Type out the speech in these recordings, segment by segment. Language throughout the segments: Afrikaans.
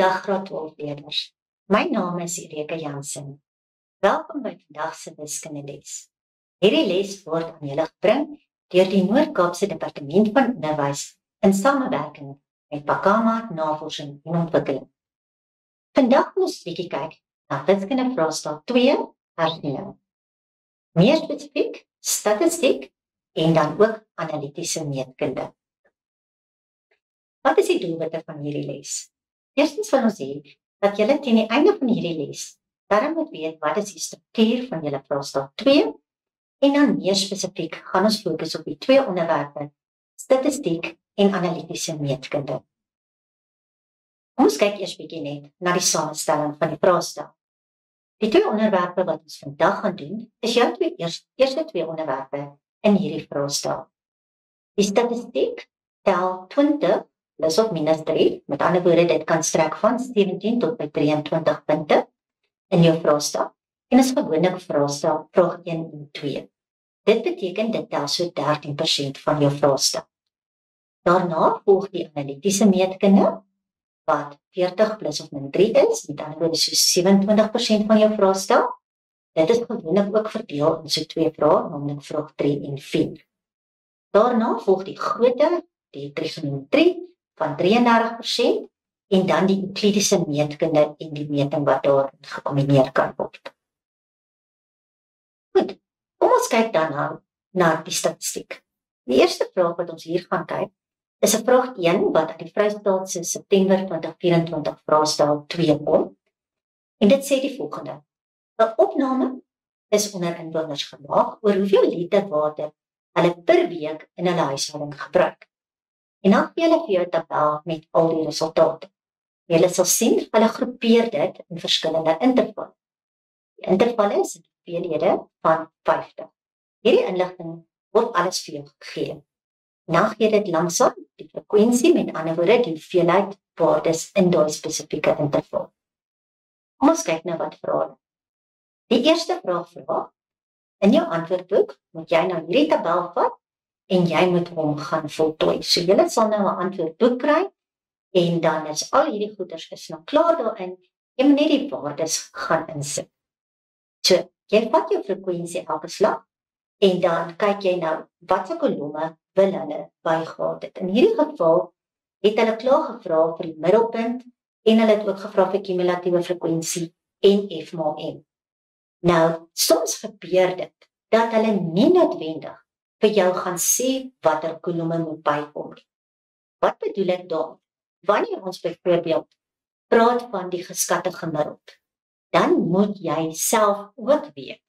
Goeiedag graad 12 leerders. My naam is Erika Jansen. Welkom by vandag se wiskundeles. Hierdie les word aan julle gebring deur die Noord-Kaapse Departement van Onderwys in samewerking met Pakama Navorsing en Ontwikkeling. Vandag moet ons 'n bietjie kyk na wiskunde vraestel 2 hersiening. Meer spesifiek, statistiek en dan ook analitiese meetkunde. Wat is die doelwitte van hierdie les? Eerstens wil ons hê dat julle teen die einde van hierdie les darm moet weet wat is die struktuur van julle vraestel 2 en dan meer spesifiek gaan ons fokus op die twee onderwerpe, statistiek en analitiese meetkunde. Ons kyk eers bietjie net na die samestelling van die vraestel. Die twee onderwerpe wat ons vandag gaan doen, is jou eerste twee onderwerpe in hierdie vraestel. Die statistiek tel 20 plus of minus 3, met ander woorde dit kan strek van 17 tot by 23 punte in jou vraestel en is gewoonlik vraestel vraag 1 en 2. Dit beteken dit tel so 13% van jou vraestel. Daarna volg die analitiese meetkunde wat 40 plus of min 3 is, met ander woorde so 27% van jou vraestel. Dit is gewoonlik ook verdeel in so 2 vrae, naamlik vraag 3 en 4. Daarna volg die grootte, die trigonometrie van 33% en dan die euklidiese meetkunde en die meting wat daarin gekombineer kan word. Goed, kom ons kyk dan nou na die statistiek. Die eerste vraag wat ons hier gaan kyk, is 'n vraag 1 wat uit die Vrystaatse September 2024 vraestel 2 kom. En dit sê die volgende: 'n opname is onder inwoners gemaak oor hoeveel liter water hulle per week in hulle huishouding gebruik. En dan gee hulle vir jou 'n tabel met al die resultate. Julle sal sien, hulle groepeer dit in verskillende intervalle. Die intervalle is hoeveelhede van 50. Hierdie inligting word alles vir jou gegee. Dan gee dit langsam die frekwensie, met ander woorde die hoeveelheid waardes in daai spesifieke interval. Kom ons kyk nou wat vra hulle. Die eerste vraag vra: in jou antwoordboek moet jy nou hierdie tabel vat en jy moet hom gaan voltooi. So julle sal nou 'n antwoordboek kry en dan is al hierdie goeders is nou klaar daarin. Jy moet net die waardes gaan insit. So, jy vat jou frekwensie elke slag en dan kyk jy nou watse kolomme wil hulle bygehad het. In hierdie geval het hulle klaar gevra vir die middelpunt en hulle het ook gevra vir kumulatiewe frekwensie en F maal M. Nou, soms gebeur dit dat hulle nie noodwendig vir jou gaan sê watter kolomme moet bykom. Wat bedoel ek daar? Wanneer ons byvoorbeeld praat van die geskatte gemiddeld, dan moet jy self ook weet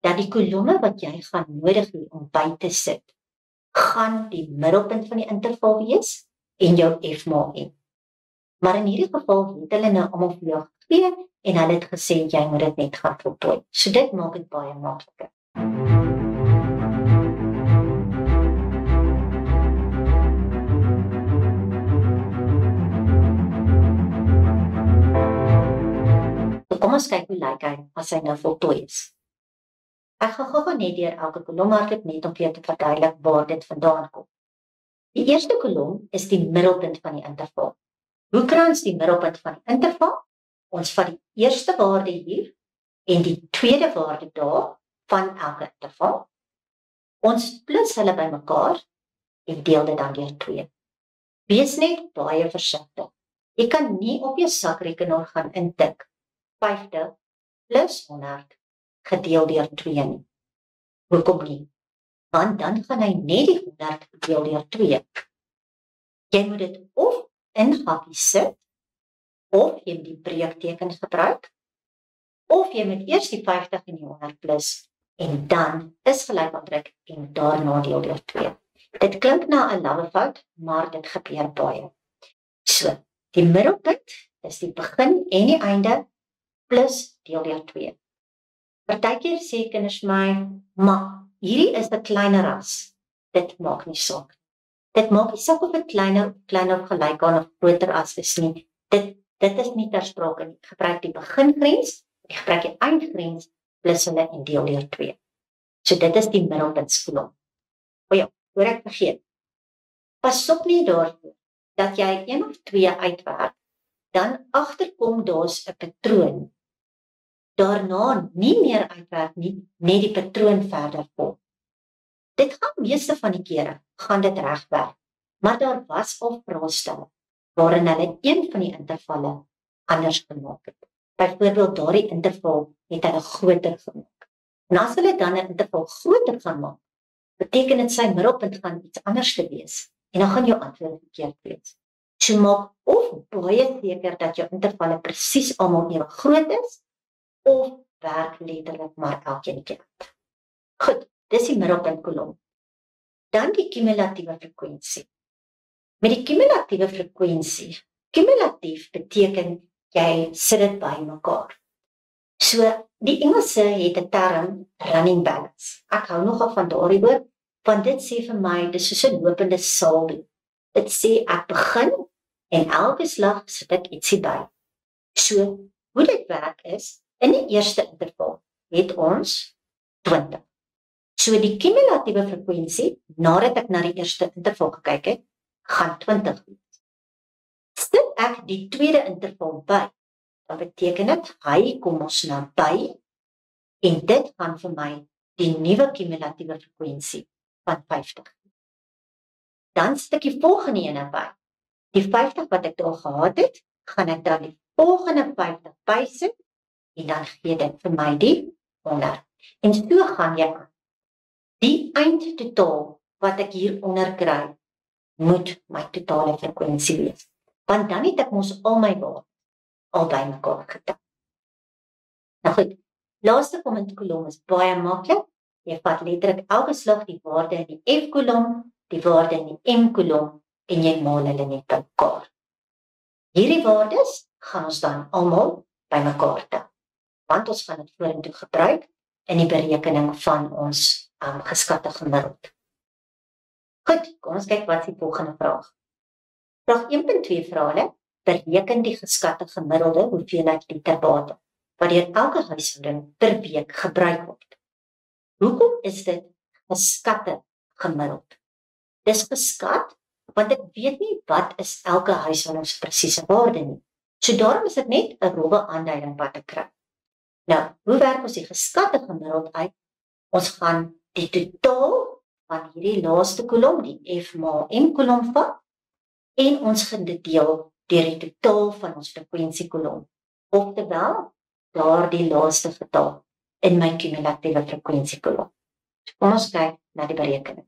dat die kolomme wat jy gaan nodig hê om by te sit, gaan die middelpunt van die interval wees en jou F maal M. Maar in hierdie geval het hulle nou almal vir jou gegee en hulle het gesê jy moet dit net gaan voltooi. So dit maak dit baie makliker. Kom ons kyk hoe lyk hy as hy nou voltooi is. Ek gaan gou net deur elke kolom hardloop net om vir jou te verduidelik waar dit vandaan kom. Die eerste kolom is die middelpunt van die interval. Hoe kry ons die middelpunt van die interval? Ons vat die eerste waarde hier en die tweede waarde daar van elke interval. Ons plus hulle bymekaar en deel dit dan deur 2. Wees net baie versigtig. Jy kan nie op jou sakrekenaar gaan intik 50 plus 100 gedeel deur 2 nie. Hoekom nie? Want dan gaan hy net die 100 gedeel deur 2. Jy moet dit of in hakkies sit, of jy moet die breekteken gebruik, of jy moet eers die 50 en die 100 plus, en dan is gelyk aan druk en daarna deel deur 2. Dit klink na 'n lawwe fout, maar dit gebeur baie. So, die middelpunt is die begin en die einde, plus deel deur 2. Partykeer sê kinders my, maar hierdie is 'n kleiner as. Dit maak nie saak. Dit maak nie saak of dit kleiner of gelyk aan of groter as is nie. Dit is nie ter sprake nie. Gebruik die begingrens, gebruik die eindgrens, plus hulle en deel deur 2. So dit is die middelpuntskolom. O ja, hoor ek vergeet. Pas op nie daarvoor dat jy 1 of 2 uitwerk dan agterkom daar's 'n patroon. Daarna nie meer uitwerk nie, net die patroon verder volg. Dit gaan meeste van die kere, gaan dit regwerk, maar daar was al vraestelle, waarin hulle een van die intervalle anders gemaak het. Byvoorbeeld daardie interval het hulle groter gemaak. En as hulle dan 'n interval groter gaan maak, beteken dit sy middelpunt gaan iets anders te wees, en dan gaan jou antwoord verkeerd wees. So maak of baie seker dat jou intervalle presies almal ewe groot is, of werk letterlik maar elkeen keer. Goed, dis die middelpuntkolom. Dan die kumulatiewe frekwensie. Met die kumulatiewe frekwensie, kumulatief beteken jy sit dit by mekaar. So, die Engelse het 'n term running balance. Ek hou nogal van daardie woord, want dit sê vir my, dis soos 'n lopende saldo. Dit sê ek begin en elke slag sit ek ietsie by. So, hoe dit werk is, in die eerste interval het ons 20. So die kumulatiewe frekwensie, nadat ek na die eerste interval gekyk het, gaan 20 wees. Sit ek die tweede interval by, dan beteken dit, hy kom ons nou by, en dit gaan vir my die nuwe kumulatiewe frekwensie van 50. Dan sit ek die volgende ene by. Die 50 wat ek daar gehad het, gaan ek dan die volgende 50 bysit, en dan gee dit vir my die 100. En so gaan jy aan. Die eindtotaal wat ek hieronder kry, moet my totale frekwensie wees. Want dan het ek mos al my waardes al by mekaar getel. Nou goed, laaste kommentkolom is baie maklik. Jy vat letterlik elke slag die waarde in die F-kolom, die waarde in die M-kolom, en jy maal hulle net by mekaar. Hierdie waardes gaan ons dan almal by mekaar tel, want ons gaan dit vorentoe gebruik in die berekening van ons geskatte gemiddeld. Goed, kom ons kyk wat is die volgende vraag. Vraag 1.2 vra hulle, bereken die geskatte gemiddelde hoeveelheid liter water, wat deur elke huishouding per week gebruik word. Hoekom is dit geskatte gemiddeld? Dis geskat, want ek weet nie wat is elke huishouding se presiese waarde nie. So daarom is dit net 'n rowwe aanduiding wat ek kry. Nou, hoe werk ons die geskatte gemiddeld uit? Ons gaan die totaal van hierdie laaste kolom, die F maal M kolom vat, en ons gaan dit deel deur die totaal van ons frekwensiekolom. Oftewel, daardie laaste getal in my kumulatiewe frekwensiekolom. So kom ons kyk na die berekening.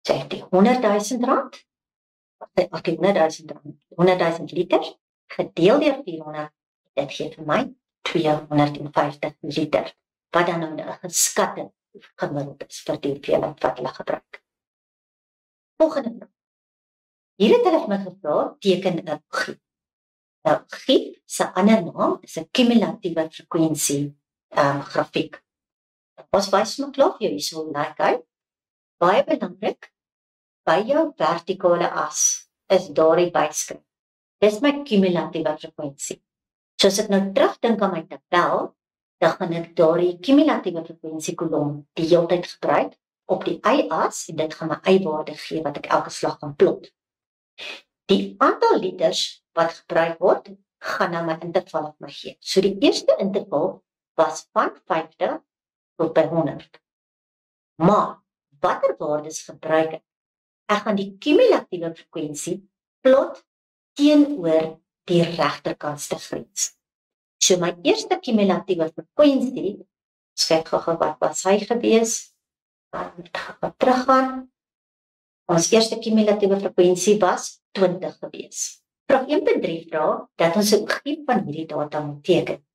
So ek het die R100,000, 100,000 liter, gedeel deur 400, dit gee vir my 250 liter, wat dan nou 'n geskatte gemiddeld is vir die hoeveelheid wat hulle gebruik. Volgende vraag. Hier het hulle vir my gevra, teken 'n gief. Nou, gief se ander naam is 'n kumulatiewe frekwensie grafiek. Ons wys nog klaar vir jou hierso, like, baie belangrik, by jou vertikale as is daardie byskrif. Dis my kumulatiewe frekwensie. So as ek nou terugdink aan my tabel, dan gaan ek daardie kumulatiewe frekwensiekolom die hele tyd gebruik op die y-as, en dit gaan my y-waarde gee wat ek elke slag gaan plot. Die aantal liters wat gebruik word, gaan nou my interval op my gee. So die eerste interval was van 50 tot by 100. Maar watter waardes gebruik ek? Ek gaan die kumulatiewe frekwensie plot teenoor die regterkantste grens. So my eerste kumulatiewe frekwensie, kyk gou wat was hy gewees, dan gaan teruggaan. Ons eerste kumulatiewe frekwensie was 20 gewees. Vraag 1.3 vra dat ons 'n gief van hierdie data moet teken.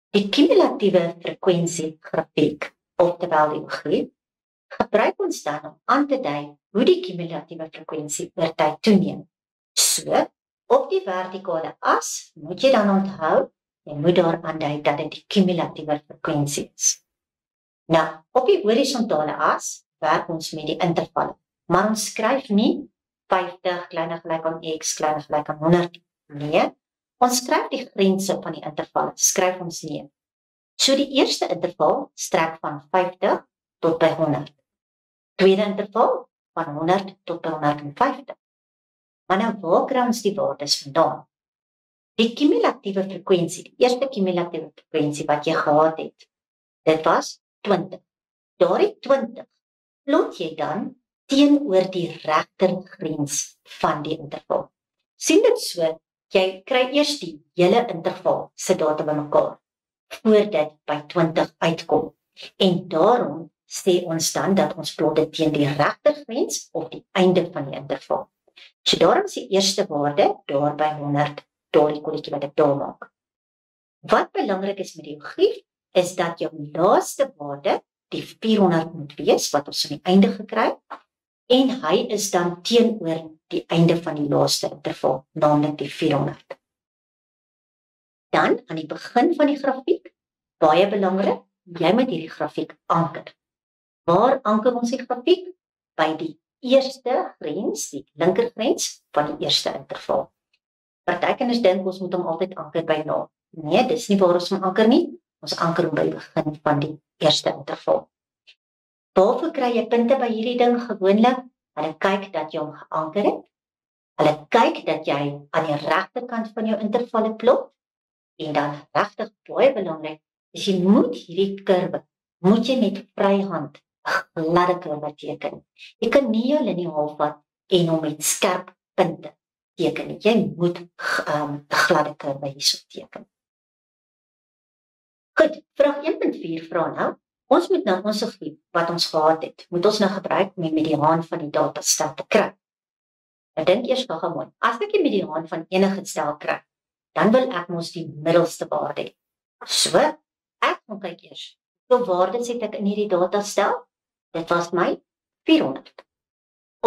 Die kumulatiewe frekwensie grafiek, oftewel die gief, gebruik ons dan om aan te dui hoe die kumulatiewe frekwensie oor tyd toeneem. So, op die vertikale as moet jy dan onthou, jy moet daar aandui dat dit die kumulatiewe frekwensie is. Nou, op die horisontale as werk ons met die intervalle, maar ons skryf nie 50 kleiner gelyk aan x kleiner gelyk aan 100. Nee, ons skryf die grense van die intervalle, skryf ons neer. So die eerste interval strek van 50 tot by 100. Tweede interval van 100 tot by 150. Maar nou waar kry ons die waardes vandaan? Die kumulatiewe frekwensie, die eerste kumulatiewe frekwensie wat jy gehad het, dit was 20. Daardie 20 plot jy dan teenoor die regtergrens van die interval. Sien dit so, jy kry eers die hele interval se data bymekaar voordat by 20 uitkom. En daarom sê ons dan dat ons plot dit teen die regtergrens of die einde van die interval. So daarom is die eerste waarde daar by 100, daardie kolletjie wat ek daar maak. Wat belangrik is met die grief, is dat jou laaste waarde die 400 moet wees, wat ons aan die einde gekry, en hy is dan teenoor die einde van die laaste interval, naamlik die 400. Dan, aan die begin van die grafiek, baie belangrik, jy moet hierdie grafiek anker. Waar anker ons die grafiek? By die eerste grens, die linkergrens van die eerste interval. Party dink ons moet hom altyd anker by 0. Nee, dis nie waar ons hom anker nie. Ons anker hom by die begin van die eerste interval. Waarvoor kry jy punte by hierdie ding gewoonlik? Hulle kyk dat jy hom geanker het. Hulle kyk dat jy aan die regterkant van jou intervalle plot. En dan regtig baie belangrik, is jy moet hierdie kurwe, moet jy met vryhand 'n gladde kurwe teken. Jy kan nie jou liniaal vat en hom met skerp punte teken. Jy moet 'n gladde kurwe hierso teken. Goed, vraag 1.4 vra nou, ons moet nou ons grief wat ons gehad het, moet ons nou gebruik om die mediaan van die datastel te kry. Ek dink eers gou mooi, as ek die mediaan van enige stel kry, dan wil ek mos die middelste waarde hê. So, ek gaan kyk eers, hoeveel waardes het ek in hierdie datastel? Dit was my 400.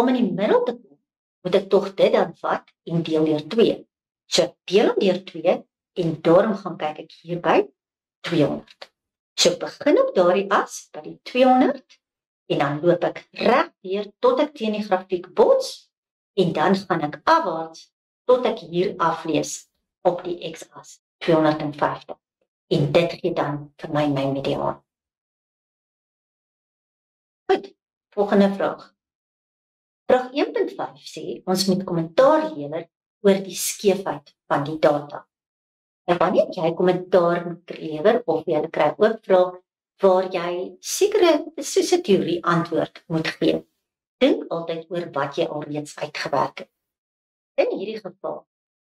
Om in die middel te kom, moet ek tog dit dan vat en deel deur 2. So, ek deel hom deur 2 en daarom gaan kyk ek hier by 200. So, ek begin op daardie as, by die 200, en dan loop ek reg deur tot ek teen die grafiek bots, en dan gaan ek afwaarts tot ek hier aflees op die x-as, 250. En dit gee dan vir my mediaan. Goed, volgende vraag. Vraag 1.5 sê, ons moet kommentaar lewer oor die skeefheid van die data. En wanneer jy kommentaar moet lewer, of jy kry ook vraag, waar jy sekere soos 'n teorie antwoord moet gee, dink altyd oor wat jy alreeds uitgewerk het. In hierdie geval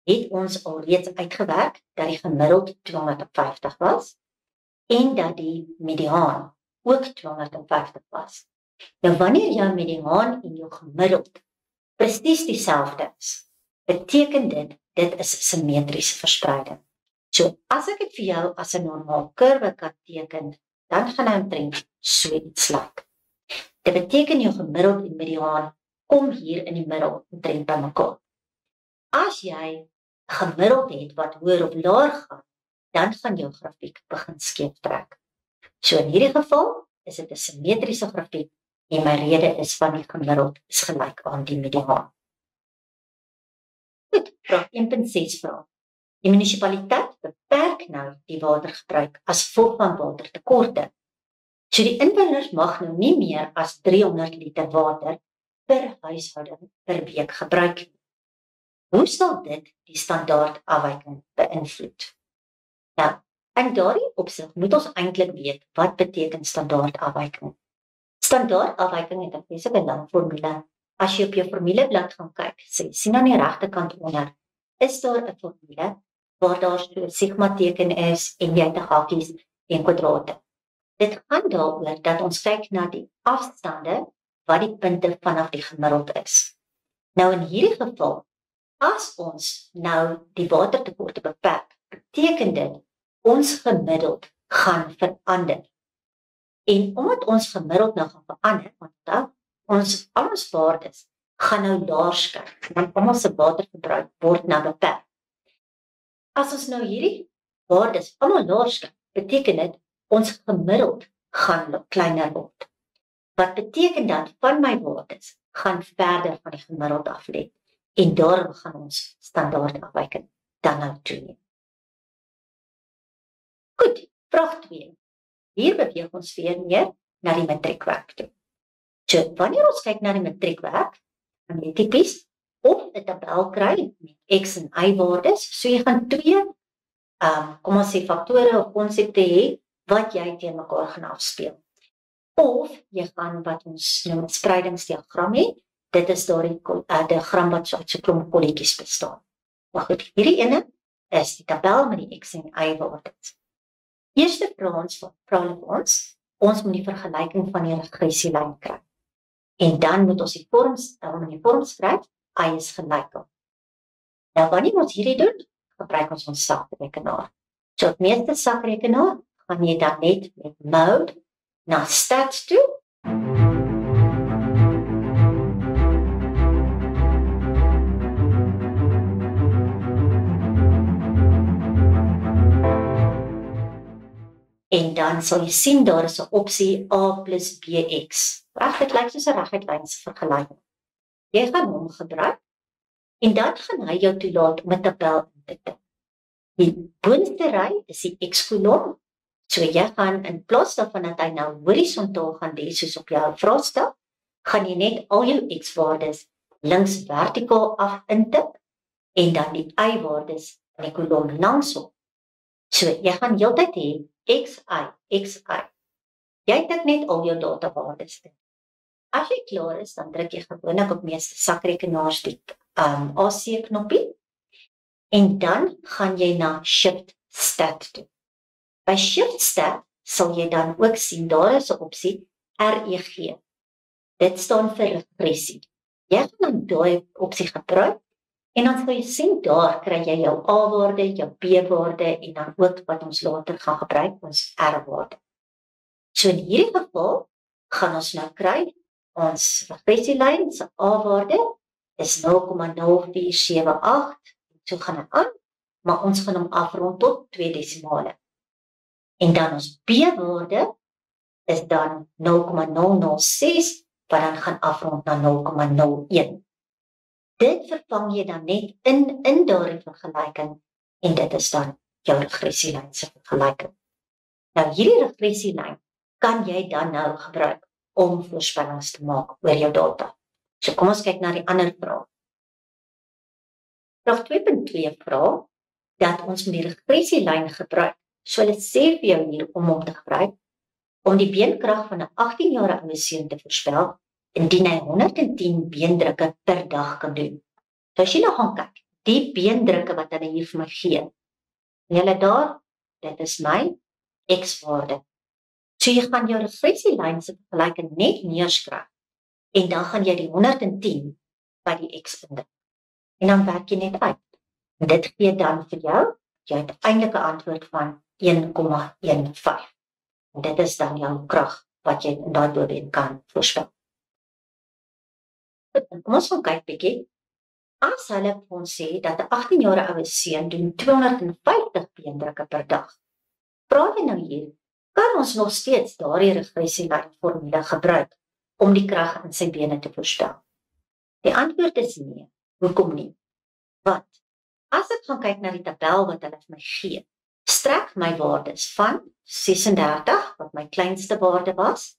het ons alreeds uitgewerk dat die gemiddeld 250 was en dat die mediaan ook 250 was. Nou wanneer jou mediaan en jou gemiddeld presies dieselfde is, beteken dit is simmetriese verspreiding. So as ek dit vir jou as 'n normaal kurwe kan teken, dan gaan hy omtrent so iets lyk. Dit beteken jou gemiddeld en mediaan kom hier in die middel omtrent by mekaar. As jy gemiddeld het wat hoër of laer gaan, dan gaan jou grafiek begin skeef trek. So in hierdie geval is dit 'n simmetriese grafiek en my rede is van die gemiddeld is gelyk aan die mediaan. Goed, vraag 1.6 vraag. Die munisipaliteit beperk nou die watergebruik as gevolg van watertekorte. So die inwoners mag nou nie meer as 300 liter water per huishouding per week gebruik nie. Hoe sal dit die standaardafwyking beïnvloed? Nou, in daardie opsig moet ons eintlik weet wat beteken standaardafwyking. Standaardafwyking het 'n spesifieke lang formule. As jy op jou formuleblad gaan kyk, sien aan die regterkant onder, is daar 'n formule waar daar so 'n sigma teken is en jy het hakies en kwadrate. Dit gaan daaroor dat ons kyk na die afstande wat die punte vanaf die gemiddeld is. Nou in hierdie geval, as ons nou die watertekorte beperk, beteken dit ons gemiddeld gaan verander. En omdat ons gemiddeld nou gaan verander, want al ons waardes gaan nou laer skryf, want almal se waterverbruik word nou beperk. As ons nou hierdie waardes almal laer skryf, beteken dit ons gemiddeld gaan kleiner word. Wat beteken dat van my waardes gaan verder van die gemiddeld af lê en daarom gaan ons standaardafwyking dan nou toeneem. Goed, Vraag 2. Hier beweeg ons weer meer na die matriekwerk toe. So, wanneer ons kyk na die matriekwerk, dan jy tipies of 'n tabel kry met X en Y waardes, so jy gaan 2 kom ons sê faktore of konsepte hê wat jy teen mekaar gaan afspeel. Of jy gaan wat ons noem 'n spreidingsdiagram hê. Dit is daardie diagram wat so uit so 'n klomp kolletjies bestaan. Maar goed, hierdie ene is die tabel met die X en Y waardes. Eerste vra ons moet die vergelyking van die regressielyn kry. En dan moet ons die vorms skryf, Y is gelyk aan. Nou wanneer ons hierdie doen, gebruik ons sakrekenaar. So op meeste sakrekenaar gaan jy dan net met mode na stats toe. En dan sal jy sien daar is 'n opsie A plus BX. Dit lyk soos 'n reguitlynvergelyking. Jy gaan hom gebruik en dan gaan hy jou toelaat om 'n tabel in te tik. Die boonste ry is die X-kolom. So jy gaan in plaas daarvan dat hy nou horisontaal gaan lees soos op jou vraestel, gaan jy net al jou X-waardes links vertikaal af intik en dan die Y-waardes in die kolom langsom. So jy gaan heeltyd hê XI. Jy tik net al jou datawaardes in. As jy klaar is, dan druk jy gewoonlik op meeste sakrekenaars die AC-knoppie en dan gaan jy na Shift Stat toe. By Shift Stat sal jy dan ook sien daar is 'n opsie REG. Dit staan vir regressie. Jy gaan dan daai opsie gebruik en dan sal jy sien daar kry jy jou A-waarde, jou B-waarde en dan ook wat ons later gaan gebruik, ons R-waarde. So in hierdie geval gaan ons nou kry ons regressielyn se A-waarde is 0,0478 en so gaan dit aan, maar ons gaan hom afrond tot 2 desimale. En dan ons B-waarde is dan 0,006 wat dan gaan afrond na 0,01. Dit vervang jy dan net in daardie vergelyking en dit is dan jou regressielyn se vergelyking. Nou hierdie regressielyn kan jy dan nou gebruik om voorspellings te maak oor jou data. So kom ons kyk na die ander vraag. Vraag 2.2 vra dat ons moet die regressielyn gebruik. So hulle sê vir jou hier om hom te gebruik om die beenkrag van 'n 18-jarige ou seun te voorspel indien hy 110 beendrukke per dag kan doen. So as jy nou gaan kyk, die beendrukke wat hulle hier vir my gee, en julle daar, dit is my X-waarde. So jy gaan jou regressielyn se vergelyking net neerskryf en dan gaan jy die 110 by die X indik. En dan werk jy net uit. En dit gee dan vir jou jy uiteindelike antwoord van 1,15. En dit is dan jou krag wat jy in daai doelwit kan voorspel. Kom ons gaan kyk bietjie. As hulle vir ons sê dat 'n 18-jarige ou seun doen 250 beendrukke per dag, vra jy nou hier, kan ons nog steeds daardie regressielyn formule gebruik om die krag in sy bene te voorspel? Die antwoord is nee. Hoekom nie? Want as ek gaan kyk na die tabel wat hulle vir my gee, strek my waardes van 36 wat my kleinste waarde was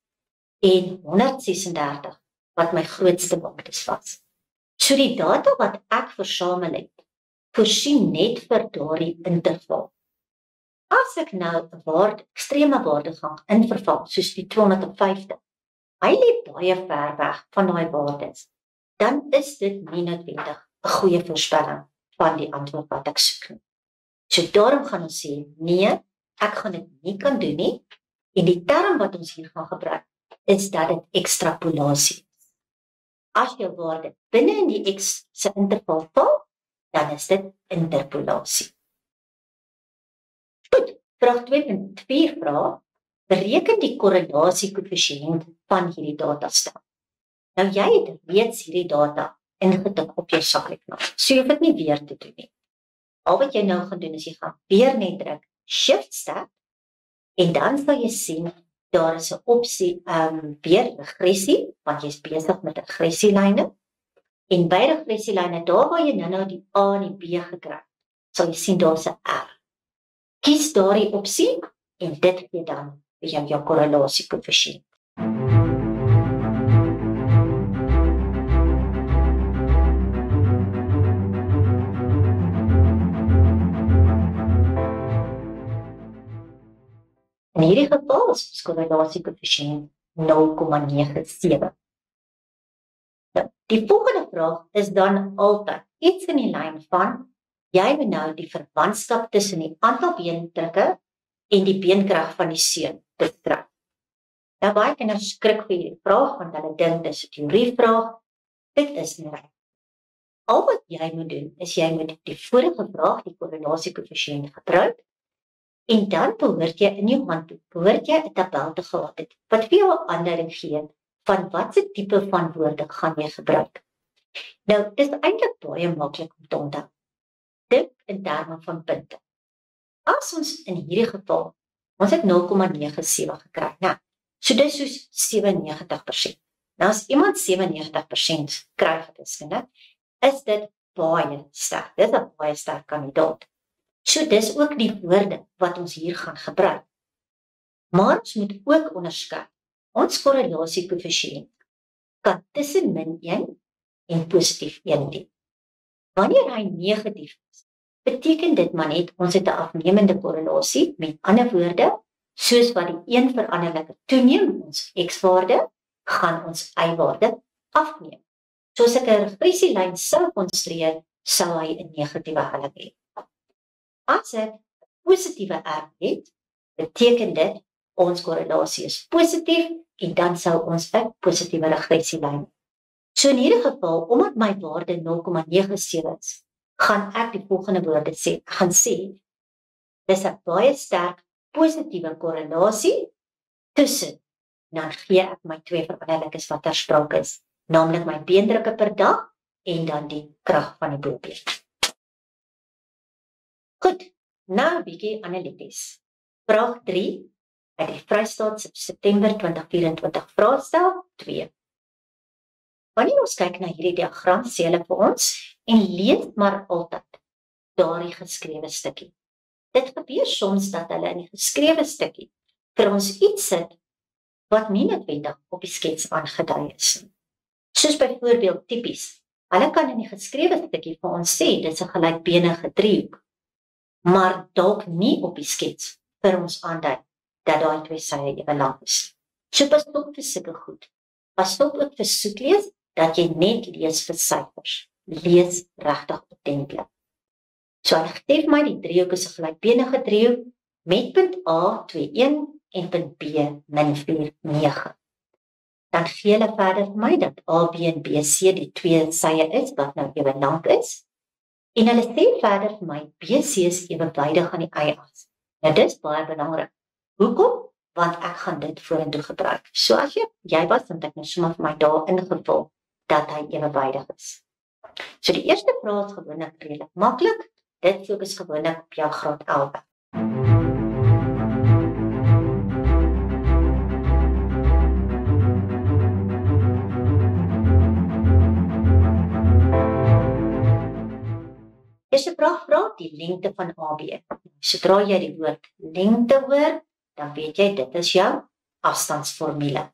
en 136 wat my grootste waardes was. So die data wat ek versamel het, voorsien net vir daardie interval. As ek nou 'n ekstreme waarde gaan inverval, soos die 250, hy lê baie ver weg van daai waardes, dan is dit nie noodwendig 'n goeie voorspelling van die antwoord wat ek soek. So daarom gaan ons sê, nee, ek gaan dit nie kan doen nie, en die term wat ons hier gaan gebruik, is dat dit ekstrapolasie is. As jou waarde binne in die X se interval val, dan is dit interpolasie. Goed, vraag 2.4 vra, bereken die korrelasiekoëffisiënt van hierdie datastel. Nou jy het reeds hierdie data ingetik op jou sakrekenaar, so jy hoef dit nie weer te doen nie. Al wat jy nou gaan doen is jy gaan weer net druk Shift Stat en dan sal jy sien daar is 'n opsie weer regressie, want jy is besig met regressielyne. En by regressielyne, daar waar jy nou die A en die B gekry het, sal jy sien daar's 'n R. Kies daardie opsie en dit gee dan vir jou korrelasiekoëffisiënt. In hierdie geval is ons korrelasiekoëffisiënt 0,97. Die volgende vraag is dan altyd iets in die lyn van jy moet nou die verwantskap tussen die aantal beendrukke en die beenkrag van die seun beskryf. Nou baie kinders skrik vir hierdie vraag want hulle dink dis 'n teorievraag. Dit is nie reg. Al wat jy moet doen is jy moet die vorige vraag, die korrelasiekoëffisiënt gebruik en dan behoort jy in jou handboek 'n tabel te gehad het wat vir jou 'n aanduiding gee van watse tipe van woorde gaan jy gebruik. Nou, dis eintlik baie maklik om te onthou. Dink in terme van punte. As ons in hierdie geval, ons het 0,97 gekry. Nou, so dis soos 97%. Nou as iemand 97% kry vir wiskunde, is dit baie sterk. Dit is 'n baie sterk kandidaat. So dis ook die woorde wat ons hier gaan gebruik. Maar ons moet ook onderskei. Ons korrelasiekoëffisiënt kan tussen -1 en +1 dien. Wanneer hy negatief is, beteken dit maar net ons het 'n afnemende korrelasie, met ander woorde, soos wat die een veranderlike toeneem, ons x-waarde, gaan ons y-waarde afneem. So as ek 'n regressielyn sou konstrueer, sou hy 'n negatiewe helling hê. As ek 'n positiewe R het, beteken dit ons korrelasie is positief en dan sou ons 'n positiewe regressielyn. So in hierdie geval, omdat my waarde 0,97 is, gaan ek die volgende woorde sê. Ek gaan sê, dis 'n baie sterk positiewe korrelasie tussen, dan gee ek my twee veranderlikes wat ter sprake is, naamlik my beendrukke per dag en dan die krag van die bobbeen. Goed, nou 'n bietjie analities. Vraag 3 uit die Vrystaat se September 2024 vraestel 2. Wanneer ons kyk na hierdie diagram, sê hulle vir ons en lees maar altyd daardie geskrewe stukkie. Dit gebeur soms dat hulle in die geskrewe stukkie vir ons iets sit wat nie noodwendig op die skets aangedui is. Soos byvoorbeeld tipies, hulle kan in die geskrewe stukkie vir ons sê dit is 'n gelykbenige driehoek, maar dalk nie op die skets vir ons aandui dat daai twee sye ewe lank is. So pas op vir sulke goed. Pas op ook vir soeklees dat jy net lees vir syfers. Lees regtig ordentlik. So hulle gee vir my die driehoek is 'n gelykbenige driehoek met punt A 21 en punt B -4,9. Dan gee hulle verder vir my dat A, B en BC die twee sye is wat nou ewe lank is. En hulle sê verder vir my BC is ewewydig aan die y-as. Nou dis baie belangrik. Hoekom? Want ek gaan dit vorentoe gebruik. So as jy was, dan ek nou sommer vir my daar ingevul dat hy ewewydig is. So die eerste vraag is gewoonlik redelik maklik. Dit fokus gewoonlik op jou graad 11. Eerste vraag vra die lengte van AB. Sodra jy die woord lengte hoor, dan weet jy dit is jou afstandsformule.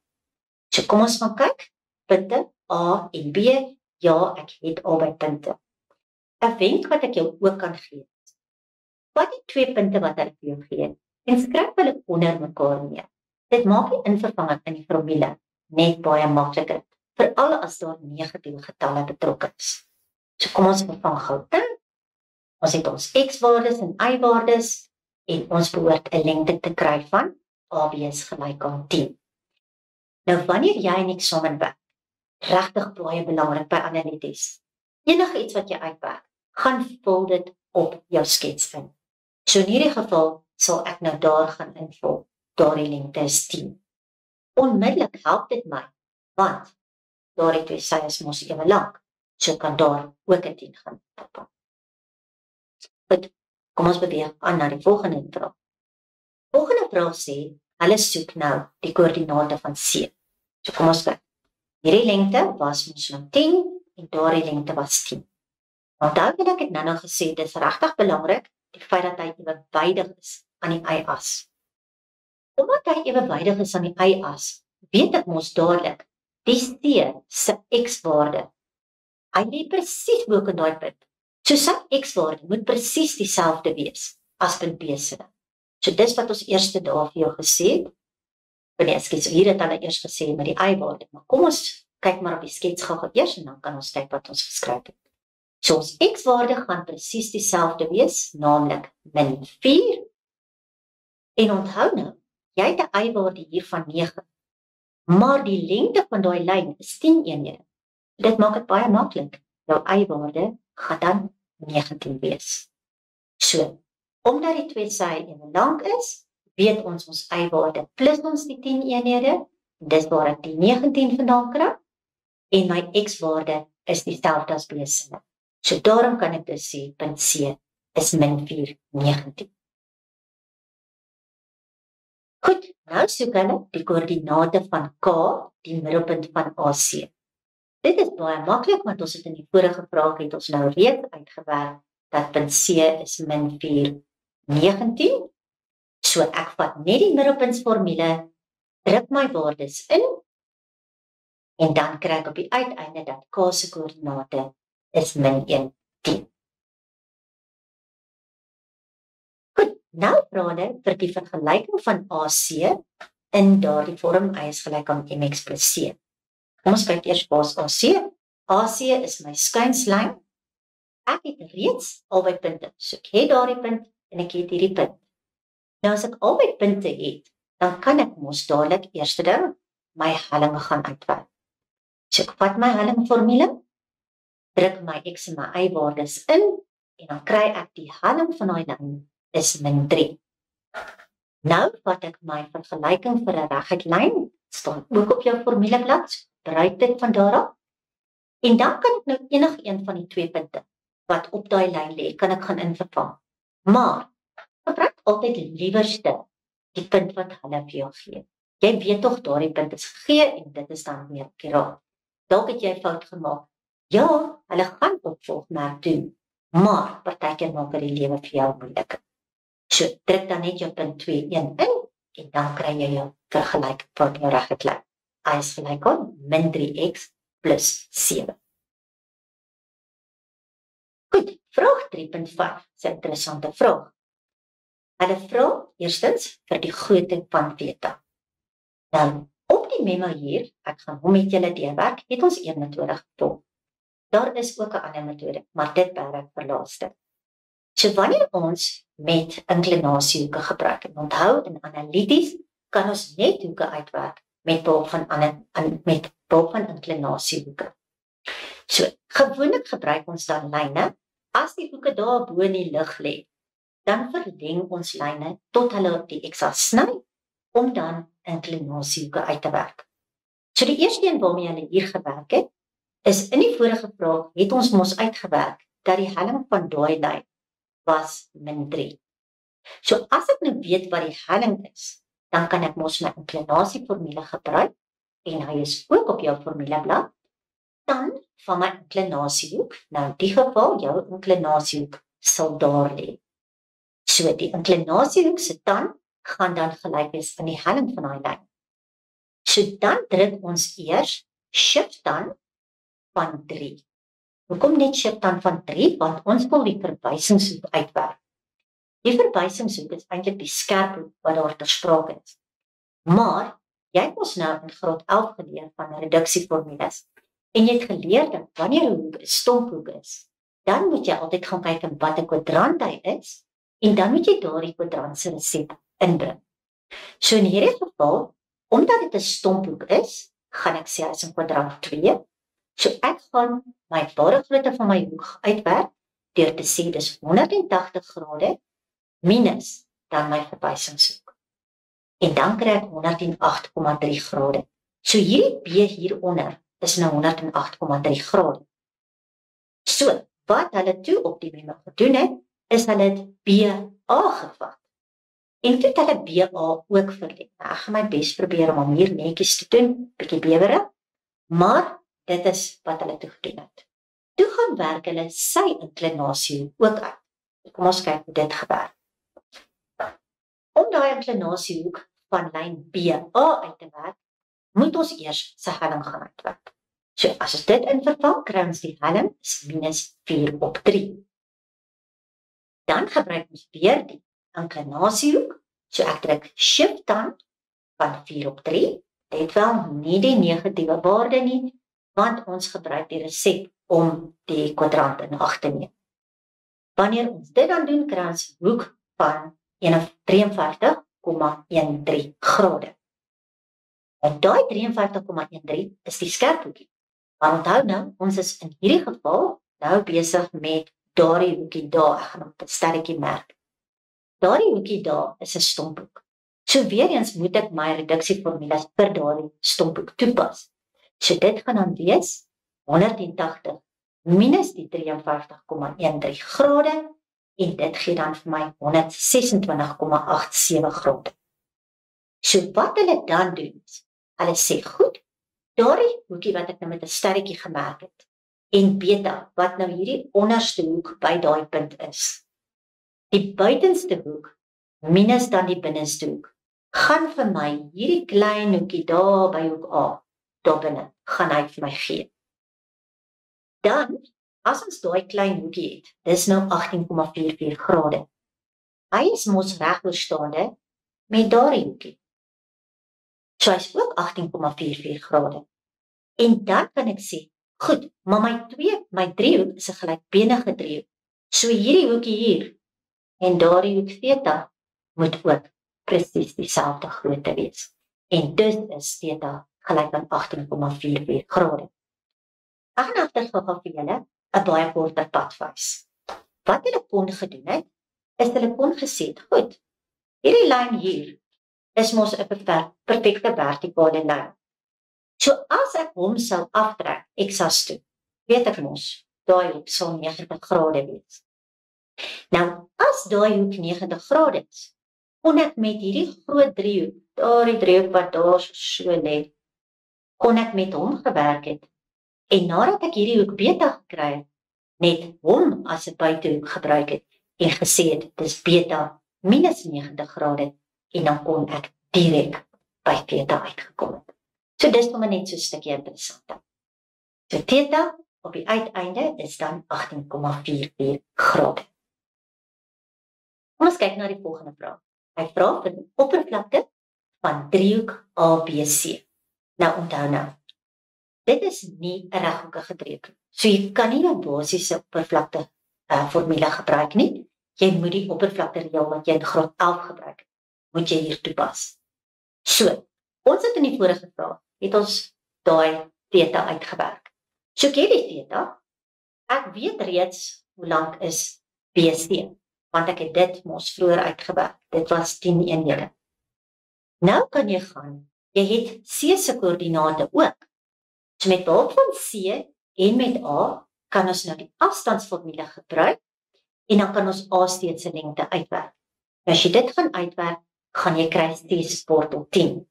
So kom ons gaan kyk. Punte A en B. Ja, ek het albei punte. 'n Wenk wat ek jou ook kan gee. Vat die twee punte wat ek jou gee en skryf hulle onder mekaar neer. Dit maak die invervanging in die formule net baie makliker, veral as daar negatiewe getalle betrokke is. So kom ons vervang gou. Ons het ons x-waardes en y-waardes en ons behoort 'n lengte te kry van AB is gelyk aan 10. Nou wanneer jy in eksamen werk, regtig baie belangrik by analities. Enige iets wat jy uitwerk, gaan vul dit op jou skets in. So in hierdie geval sal ek nou daar gaan invul. Daardie lengte is 10. Onmiddellik help dit my, want daardie twee sye is mos ewe lank. So kan daar ook 'n 10 gaan pak. Goed, kom ons beweeg aan na die volgende vraag. Volgende vraag sê, hulle soek nou die koördinate van C. So kom ons kyk. Hierdie lengte was ons nou 10 en daardie lengte was 10. Onthou ek het nou gesê, dit is regtig belangrik, die feit dat hy ewewydig is aan die y-as. Omdat hy ewewydig is aan die y-as, weet ek mos dadelik, die C se x-waarde, hy lê presies bo in daai punt. So sy x-waarde moet presies dieselfde wees as punt B se. So dis wat ons eerste daar vir jou gesê het. Hier het hulle eers gesê met die y-waarde, maar kom ons kyk maar op die skets gou eers en dan kan ons kyk wat ons geskryf het. So ons x-waarde gaan presies dieselfde wees, naamlik -4. En onthou nou, jy het 'n y-waarde hier van 9, maar die lengte van daai lyn is 10 eenhede. Dit maak dit baie maklik. Jou y-waarde gaan dan 19 wees. So, omdat die twee sy ewe lank is, weet ons y-waarde plus ons die 10 eenhede, dis waar ek die 19 vandaan kry, en my x-waarde is dieselfde as B se. So daarom kan ek dus sê, punt C is -4, 19. Goed, nou soek hulle die koördinate van K, die middelpunt van AC. Dit is baie maklik, want ons het in die vorige vraag het ons nou reeds uitgewerk dat punt C is -4, 19. So ek vat net die middelpuntsformule, druk my waardes in, en dan kry ek op die uiteinde dat K se koördinate is -1, 10. Goed, nou vra hulle vir die vergelyking van AC in daardie vorm y is gelyk aan mx plus c. Kom ons kyk eers waar is AC. AC is my skuinslyn. Ek het reeds albei punte. So ek het daardie punt en ek het hierdie punt. Nou as ek albei punte het, dan kan ek mos dadelik eerste ding my hellinge gaan uitwerk. So ek vat my hellingformule, druk my x en my y waardes in, en dan kry ek die helling van daai lyn is -3. Nou vat ek my vergelyking vir 'n reguit lyn, staan ook op jou formuleblad, gebruik dit van daar af. En dan kan ek nou enige een van die twee punte wat op daai lyn lê, kan ek gaan invervang. Maar gebruik altyd liewerste die punt wat hulle vir jou gee. Jy weet tog daardie punt is gegee en dit is dan meer akkuraat. Dalk het jy fout gemaak. Ja, hulle gaan opvolgmerk doen, maar partykeer maak dit die lewe vir jou moeiliker. So druk dan net jou punt 2, 1 in en dan kry jy jou vergelyking van jou reguit lyn. Y is gelyk aan -3x plus 7. Goed, vraag 3.5 is 'n interessante vraag. Hulle vra eerstens vir die grootte van theta. Nou, op die memo hier, ek gaan hom met julle deurwerk, het ons een metode gevolg. Daar is ook 'n ander metode, maar dit werk vir laaste. So wanneer ons met inklinasiehoeke gebruik, en onthou in analities kan ons net hoeke uitwerk met behulp van inklinasiehoeke. So gewoonlik gebruik ons dan lyne, as die hoeke daar bo in die lug lê, dan verleng ons lyne tot hulle die x-as sny, om dan inklinasiehoeke uit te werk. So die eerste een waarmee hulle hier gewerk het, is in die vorige vraag het ons mos uitgewerk dat die helling van daai lyn was -3. So as ek nou weet wat die helling is, dan kan ek mos my inklinasieformule gebruik, en hy is ook op jou formuleblad, dan van my inklinasiehoek, nou in die geval jou inklinasiehoek sal daar lê. So die inklinasiehoek se tan gaan dan gelyk wees aan die helling van daai lyn. So dan druk ons eers shift tan van 3. Hoekom net shift tan van 3? Want ons wil die verwysingshoek uitwerk. Die verwysingshoek is eintlik die skerphoek wat daar ter sprake is. Maar jy het ons nou in graad 11 geleer van reduksieformules. En jy het geleer dat wanneer 'n hoek 'n stomphoek is, dan moet jy altyd gaan kyk in watter kwadrant hy is, en dan moet jy daardie kwadrant se resep inbring. So in hierdie geval, omdat dit 'n stomphoek is, gaan ek sê hy is in kwadrant 2. So ek gaan my ware grootte van my hoek uitwerk deur te sê dis 180 grade minus dan my verwysingshoek. En dan kry ek 108,3 grade. So hierdie B hieronder is nou 108,3 grade. So wat hulle toe op die memo gedoen het, is hulle het BA gevat. En toe het hulle BA ook verleng. Ek gaan my bes probeer om hier netjies te doen, bietjie bewerig, maar dit is wat hulle toe gedoen het. Toe gaan werk hulle sy inklinasie ook uit. Kom ons kyk hoe dit gewerk. Om daai inklinasiehoek van lyn BA uit te werk, moet ons eers sy helling gaan uitwerk. So as ons dit invervang, kry ons die helling is minus 4/3. Dan gebruik ons weer die inklinasiehoek, so ek druk shift dan van 4/3, dit wel nie die negatiewe waarde nie, want ons gebruik die resep om die kwadrant in ag te neem. Wanneer ons dit dan doen, kry ons 'n hoek van 53,13 grade. En daai 53,13 is die skerp hoekie. Maar onthou nou, ons is in hierdie geval nou besig met daardie hoekie daar, ek gaan hom met 'n sterretjie merk. Daardie hoekie daar is 'n stomphoek. So weer eens moet ek my reduksieformules vir daardie stomphoek toepas. So dit gaan dan wees 180 minus die 53,13 grade en dit gee dan vir my 126,87 grade. So wat hulle dan doen, hulle sê goed, daardie hoekie wat ek nou met 'n sterretjie gemerk het en beta wat nou hierdie onderste hoek by daai punt is. Die buitenste hoek minus dan die binneste hoek gaan vir my hierdie klein hoekie daar by hoek A daar binne gaan hy vir my gee. Dan, as ons daai klein hoekie het, dis nou 18,44 grade. Hy is mos regoorstaande met daardie hoekie. So hy is ook 18,44 grade. En dan kan ek sê, goed, maar my driehoek is 'n gelykbenige driehoek. So hierdie hoekie hier en daardie hoek theta moet ook presies dieselfde grootte wees. En dus is theta gelyk aan 18,44 grade. Ek gaan agtergegaan vir julle 'n baie korter pad wys. Wat hulle kon gedoen het, is hulle kon gesê het, goed, hierdie lyn hier is mos 'n perfekte vertikale lyn. So as ek hom sou aftrek eksas toe, weet ek mos, daai hoek sal 90 grade wees. Nou, as daai hoek 90 grade is, kon ek met hierdie groot driehoek, daardie driehoek wat daar so lê, kon ek met hom gewerk het. En nadat ek hierdie hoek beta gekry het, net hom as 'n buitehoek gebruik het en gesê het, dis beta minus 90 grade, en dan kon ek direk by theta uitgekom het. So dis nog net so 'n stukkie interessant. So theta op die uiteinde is dan 18,44 grade. Ons kyk na die volgende vraag. Hy vra vir die oppervlakte van driehoek ABC. Nou onthou nou, dit is nie 'n reghoekige driehoek. So jy kan nie 'n basiese oppervlakte formule gebruik nie. Jy moet die oppervlakte reël wat jy in graad 11 gebruik, moet jy hier toepas. So, ons het in die vorige vraag, het ons daai theta uitgewerk. So ek het die theta, ek weet reeds hoe lank is BC, want ek het dit mos vroeër uitgewerk. Dit was 10 eenhede. Nou kan jy gaan, jy het C se koördinate ook. So met behulp van C en met A, kan ons nou die afstandsformule gebruik, en dan kan ons A steeds se lengte uitwerk. Nou as jy dit gaan uitwerk, gaan jy kry C se wortel 10.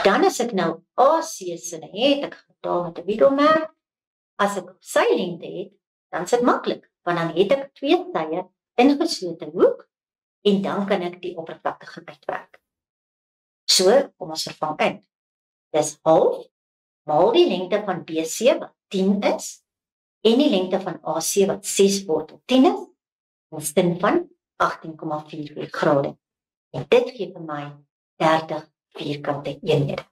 Dan as ek nou AC se het, ek gaan daar met 'n wiedelmerk, as ek sy lengte het, dan is dit maklik, want dan het ek twee tye ingeslote hoek, en dan kan ek die oppervlakte gaan uitwerk. So, kom ons vervang in. Dis half, maal die lengte van BC wat 10 is, en die lengte van AC wat 6 wortel 10 is, ons sin van 18,44 grade. En dit gee vir my 30 vierkante eenhede.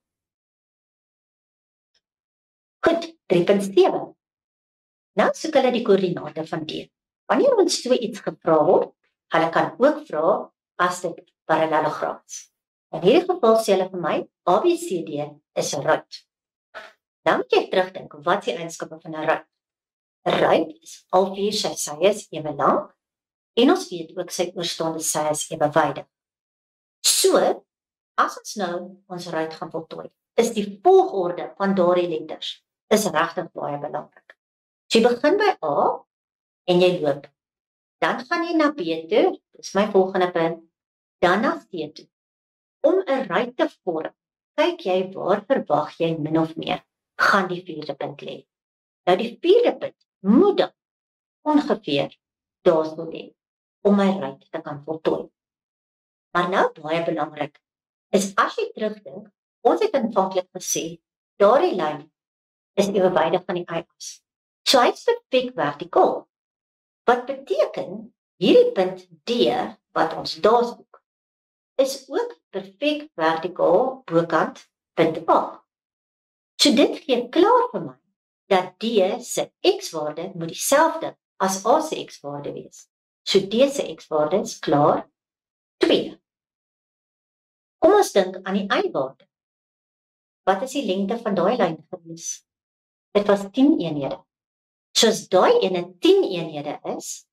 Goed, 3.7. Nou soek hulle die koördinate van D. Wanneer ons so iets gevra word, hulle kan ook vra as dit parallelogram is. In hierdie geval sê hulle vir my, ABCD is 'n ruit. Nou moet jy terugdink, wat is die eienskappe van 'n ruit? 'n Ruit is al vier sy sye is ewe lank, en ons weet ook sy oorstaande sye is ewe wydig. So, as ons nou ons ruit gaan voltooi, is die volgorde van daardie letters is regtig baie belangrik. So jy begin by A en jy loop. Dan gaan jy na B toe, dis my volgende punt, dan na C toe. Om 'n ruit te vorm, kyk jy waar verwag jy min of meer gaan die vierde punt lê. Nou die vierde punt moet dan ongeveer daar sou lê om my ruit te kan voltooi. Maar nou baie belangrik, is as jy terugdink, ons het aanvanklik gesê, daardie lyn is ewewydig van die y-as. So hy is perfek vertikaal. Wat beteken, hierdie punt D, wat ons daar soek, is ook perfek vertikaal bokant punt A. So dit gee klaar vir my, dat D se x-waarde moet dieselfde as A se x-waarde wees. So D se x-waarde is klaar 2. Kom ons dink aan die y-waarde. Wat is die lengte van daai lyn gewees? Dit was 10 eenhede. So as daai ene 10 eenhede is,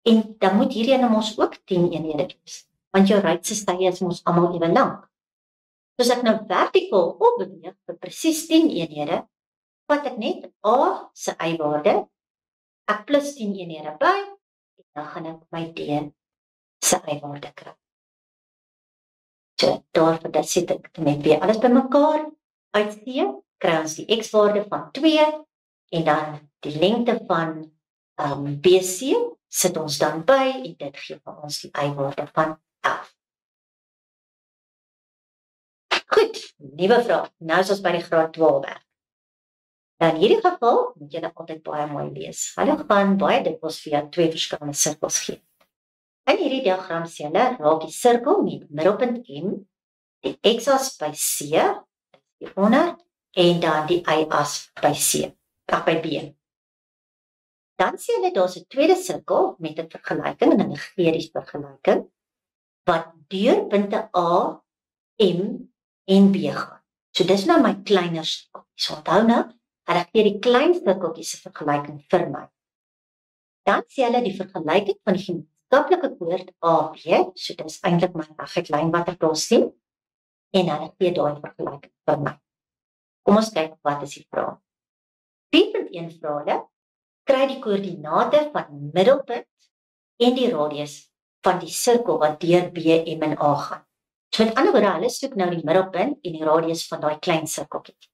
en dan moet hierdie ene mos ook 10 eenhede wees, want jou ruitse stye is mos almal ewe lank. So as ek nou vertikaal opbeweeg vir presies 10 eenhede, vat ek net A se y-waarde, ek plus 10 eenhede by, en dan gaan ek my D se y-waarde kry. So daarvoor dat sit ek net weer alles bymekaar uitgee, kry ons die x-waarde van 2, en dan die lengte van BC sit ons dan by, en dit gee vir ons die y-waarde van 11. Goed, nuwe vraag. Nou is ons by die graad 12 werk. Nou in hierdie geval moet jy altyd baie mooi lees. Hulle gaan baie dikwels vir jou 2 verskillende sirkels gee. In hierdie diagram sê hulle, raak die sirkel met middelpunt M, die x-as by C, hieronder, en dan die y-as by C, by B. Dan sê hulle, daar's 'n tweede sirkel met 'n vergelyking, en 'n negeries vergelyking, wat deur punte A, M en B gaan. So dis nou my kleiner sirkeltjies. So onthou nou, hulle gee die klein sirkeltjies se vergelyking vir my. Dan sê hulle die vergelyking van die gemeenskaplike koord AB, so dis eintlik my reguitlyn wat ek daar sien, en hulle gee daai vergelyking vir my. Kom ons kyk wat is die vraag. 4.1 vra hulle, kry die koördinate van middelpunt en die radius van die sirkel wat deur B, M en A gaan. So met ander woorde, hulle soek nou die middelpunt en die radius van daai klein sirkeltjie.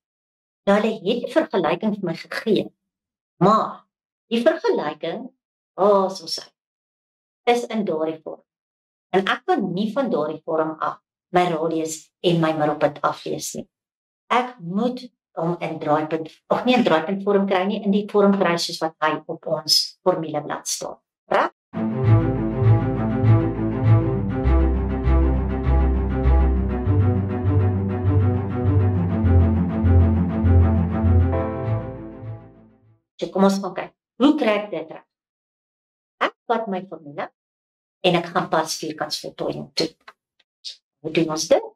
Nou hulle het die vergelyking vir my gegee, maar die vergelyking, so sê, is in daardie vorm. En ek kan nie van daardie vorm af my radius en my middelpunt aflees nie. Ek moet om in draaipunt, of nie in draaipuntvorm kry nie, in die vorm kry soos wat hy op ons formuleblad staan. Reg? So kom ons gaan kyk. Hoe kry ek dit reg? Ek vat my formule en ek gaan pas vierkantsvoltooiing toe. Hoe doen ons dit?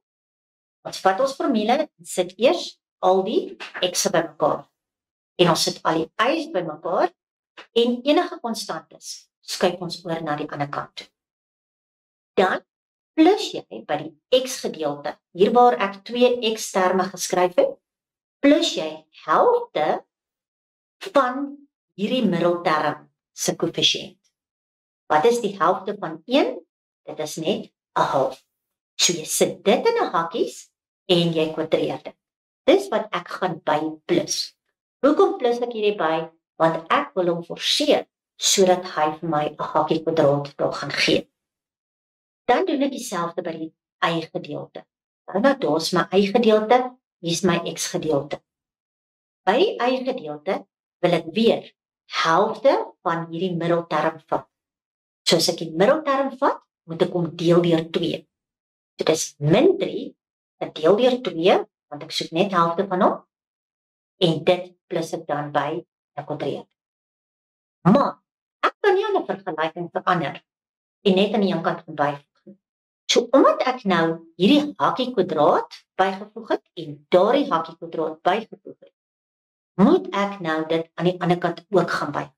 Ons vat ons formule en sit eers al die x'e bymekaar. En ons sit al die y's bymekaar en enige konstantes skuif ons oor na die ander kant toe. Dan plus jy by die x gedeelte, hier waar ek 2 x terme geskryf het, plus jy helfte van hierdie middelterm se koëffisiënt. Wat is die helfte van 1? Dit is net 'n half. So jy sit dit in 'n hakkies en jy kwadreer dit. Dis wat ek gaan by plus. Hoekom plus ek hierdie by? Want ek wil hom forceer sodat hy vir my 'n hakkie kwadraat daar gaan gee. Dan doen ek dieselfde by die y gedeelte. Nou daar's my y gedeelte, hier's my x gedeelte. By die y gedeelte wil ek weer helfte van hierdie middelterm vat. So as ek die middelterm vat, moet ek hom deel deur 2. So dis min 3, ek deel deur 2, want ek soek net helfte van hom, en dit plus ek dan by 'n kwadreer. Maar, ek kan nie aan 'n vergelyking verander, en net aan die een kant byvoeg. So omdat ek nou hierdie hakkie kwadraat bygevoeg het, en daardie hakkie kwadraat bygevoeg het, moet ek nou dit aan die ander kant ook gaan by.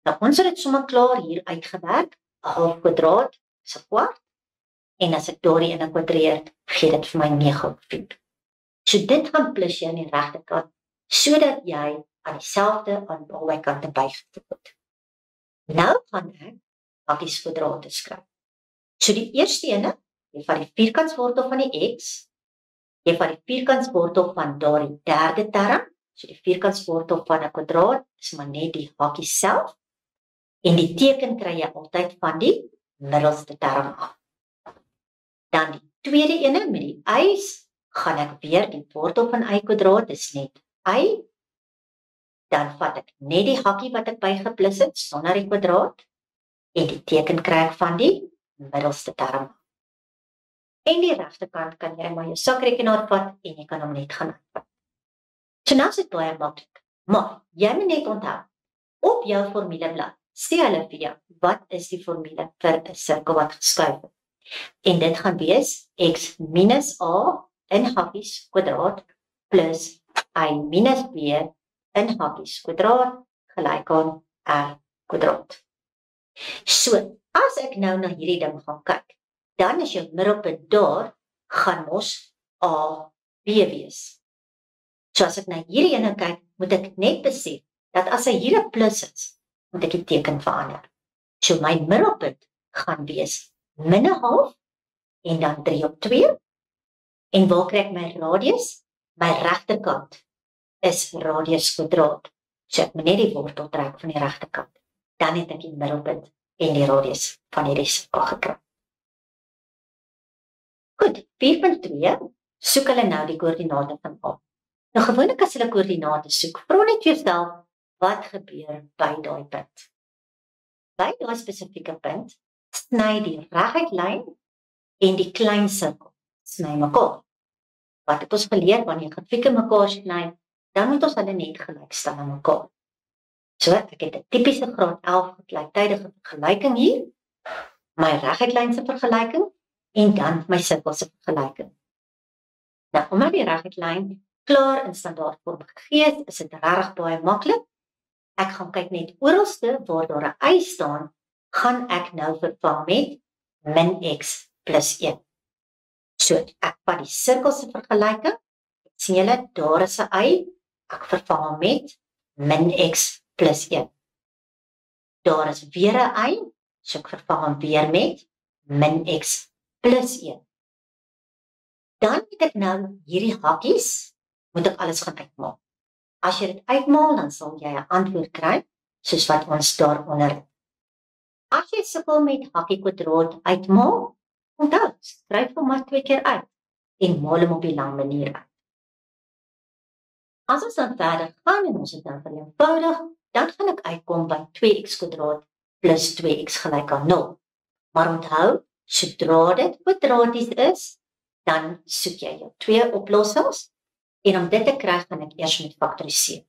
Nou ons het dit sommer klaar hier uitgewerk, 'n half kwadraat is 'n kwart, en as ek daardie ene kwadreer, gee dit vir my 9/4. So dit gaan plus jy aan die regterkant, sodat jy aan dieselfde aan albei kante bygevoeg het. Nou gaan ek hakkies kwadrate skryf. So die eerste ene, jy vat die vierkantswortel van die x, jy vat die vierkantswortel van daardie derde term, so die vierkantswortel van 'n kwadraat is maar net die hakkie self, en die teken kry jy altyd van die middelste term af. Dan die tweede ene met die y's, gaan ek weer die wortel van y kwadraat, dis net y, dan vat ek net die hakkie wat ek bygeplus het, sonder die kwadraat, en die teken kry ek van die middelste term. En die regterkant kan jy maar jou sakrekenaar vat, en jy kan hom net gaan uitvat. So nou is dit baie maklik, maar jy moet net onthou, op jou formuleblad, sê hulle vir jou, wat is die formule vir 'n sirkel wat geskuif het? En dit gaan wees x minus a in hakkies kwadraat plus y minus b in hakkies kwadraat gelyk aan r kwadraat. So, as ek nou na hierdie ding gaan kyk, dan is jou middelpunt daar, gaan mos a, b wees. So as ek na hierdie ene kyk, moet ek net besef, dat as hy hier 'n plus is, moet ek die teken verander. So my middelpunt gaan wees min 'n half, en dan 3/2, en waar kry ek my radius? My regterkant is radius kwadraat. So ek moet net die wortel trek van die regterkant. Dan het ek die middelpunt en die radius van hierdie sirkel gekry. Goed, 4.2, soek hulle nou die koördinate van A. Nou gewoonlik as hulle koördinate soek, vra net jouself, wat gebeur by daai punt? By daai spesifieke punt, sny die reguit lyn en die klein sirkel sny mekaar. Wat het ons geleer, wanneer grafieke mekaar sny, dan moet ons hulle net gelykstel aan mekaar. So, ek het 'n tipiese graad 11 gelyktydige vergelyking hier, my reguitlynse vergelyking, en dan my sirkelse vergelyking. Nou, omdat die reguitlyn klaar in standaardvorm gegee is, is dit regtig baie maklik. Ek gaan kyk net oralste waar daar 'n y staan, gaan ek nou vervang met min x plus 1. So, ek vat die sirkelse vergelyking, sien julle, daar is 'n y, ek vervang hom met min x plus 1. Daar is weer 'n y, so ek vervang hom weer met min x plus 1. Dan moet ek nou hierdie hakkies, moet ek alles gaan uitmaak. As jy dit uitmaal, dan sal jy 'n antwoord kry, soos wat ons daaronder het. As jy sukkel met hakkie kwadraat uitmaal, onthou, skryf hom maar 2 keer uit, en maal hom op die lang manier uit. As ons dan verder gaan, en ons het dan vereenvoudig, dan gaan ek uitkom by 2x kwadraat plus 2x gelyk aan 0. Maar onthou, sodra dit kwadraties is, dan soek jy jou 2 oplossings, en om dit te kry, gaan ek eers met faktoriseer.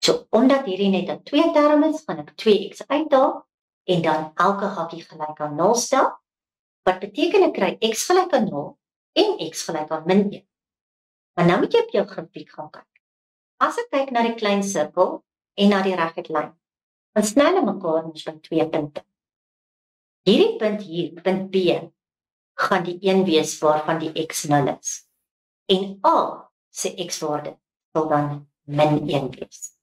So, omdat hierdie net 'n 2 term is, gaan ek 2x uithaal, en dan elke hakkie gelyk aan 0 stel, wat beteken ek kry x gelyk aan 0, en x gelyk aan min 1. Maar nou moet jy op jou grafiek gaan kyk. As ek kyk na die klein sirkel, en na die reguitlyn, dan sny hulle mekaar mos by 2 punte. Hierdie punt hier, punt B, gaan die een wees waarvan die x 0 is. En A se x-waarde sal dan min 1 wees.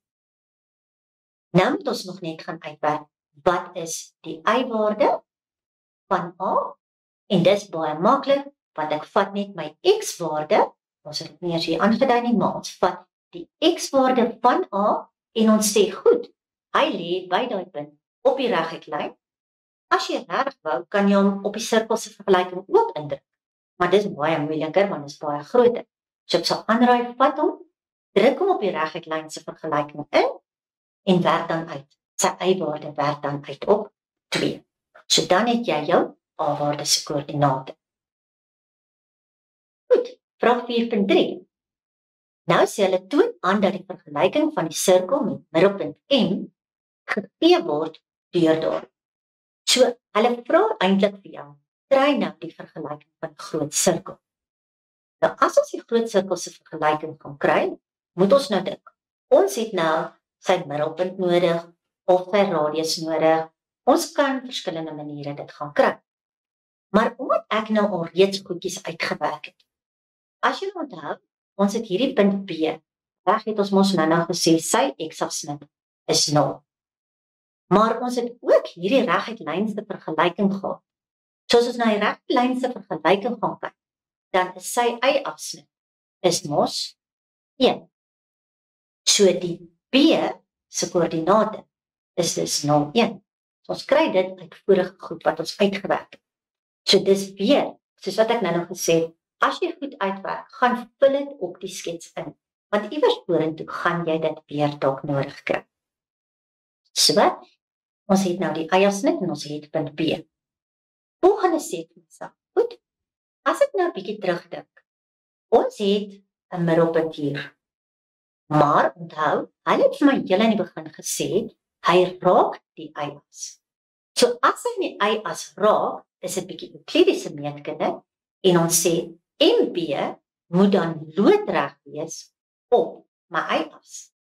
Nou moet ons nog net gaan uitwerk, wat is die y-waarde van A? En dis baie maklik, want ek vat net my x-waarde, ons het dit nie eers hier aangedui nie, maar ons vat die x-waarde van A, en ons sê, goed, hy lê by daai punt op die reguitlyn. As jy reg wou, kan jy hom op die sirkelse vergelyking ook indruk. Maar dis baie moeiliker, want dit is baie groter. So ek sal aanraai, vat hom, druk hom op die reguitlynse vergelyking in, en werk dan uit. Sy y-waarde werk dan uit op 2. So dan het jy jou a-waarde se koördinate. Goed, vraag 4.3. Nou sê hulle toon aan dat die vergelyking van die sirkel met middelpunt M gegee word deur daar. So, hulle vra eintlik vir jou, kry nou die vergelyking van die groot sirkel. Nou, as ons die groot sirkel se vergelyking kan kry, moet ons nou dink. Ons het nou sy middelpunt nodig, of sy radius nodig. Ons kan verskillende maniere dit gaan kry. Maar omdat ek nou al reeds goedjies uitgewerk het, as jy onthou, ons het hierdie punt B, reg het ons mos nou gesê, sy x-afsnit is 0. Maar ons het ook hierdie reguitlynse vergelyking gehad. So as ons na die reguitlynse vergelyking gaan kyk, dan is sy y-afsnit is mos 1. So die B se koördinate is dus 0, 1. So ons kry dit uit vorige goed wat ons uitgewerk het. So dis weer soos wat ek nou nog gesê het, as jy goed uitwerk, gaan vul dit op die skets in, want iewers vorentoe gaan jy dit weer dalk nodig kry. So, ons het nou die eiersnit en ons het punt B. Volgende sê ek myself, goed, as ek nou 'n bietjie terugdink, ons het 'n middelpunt hier. Maar onthou, hy het vir my heel in die begin gesê, hy raak die y-as. So as hy die y-as raak, is dit bietjie euklidiese meetkunde en ons sê MB moet dan loodreg wees op my y-as.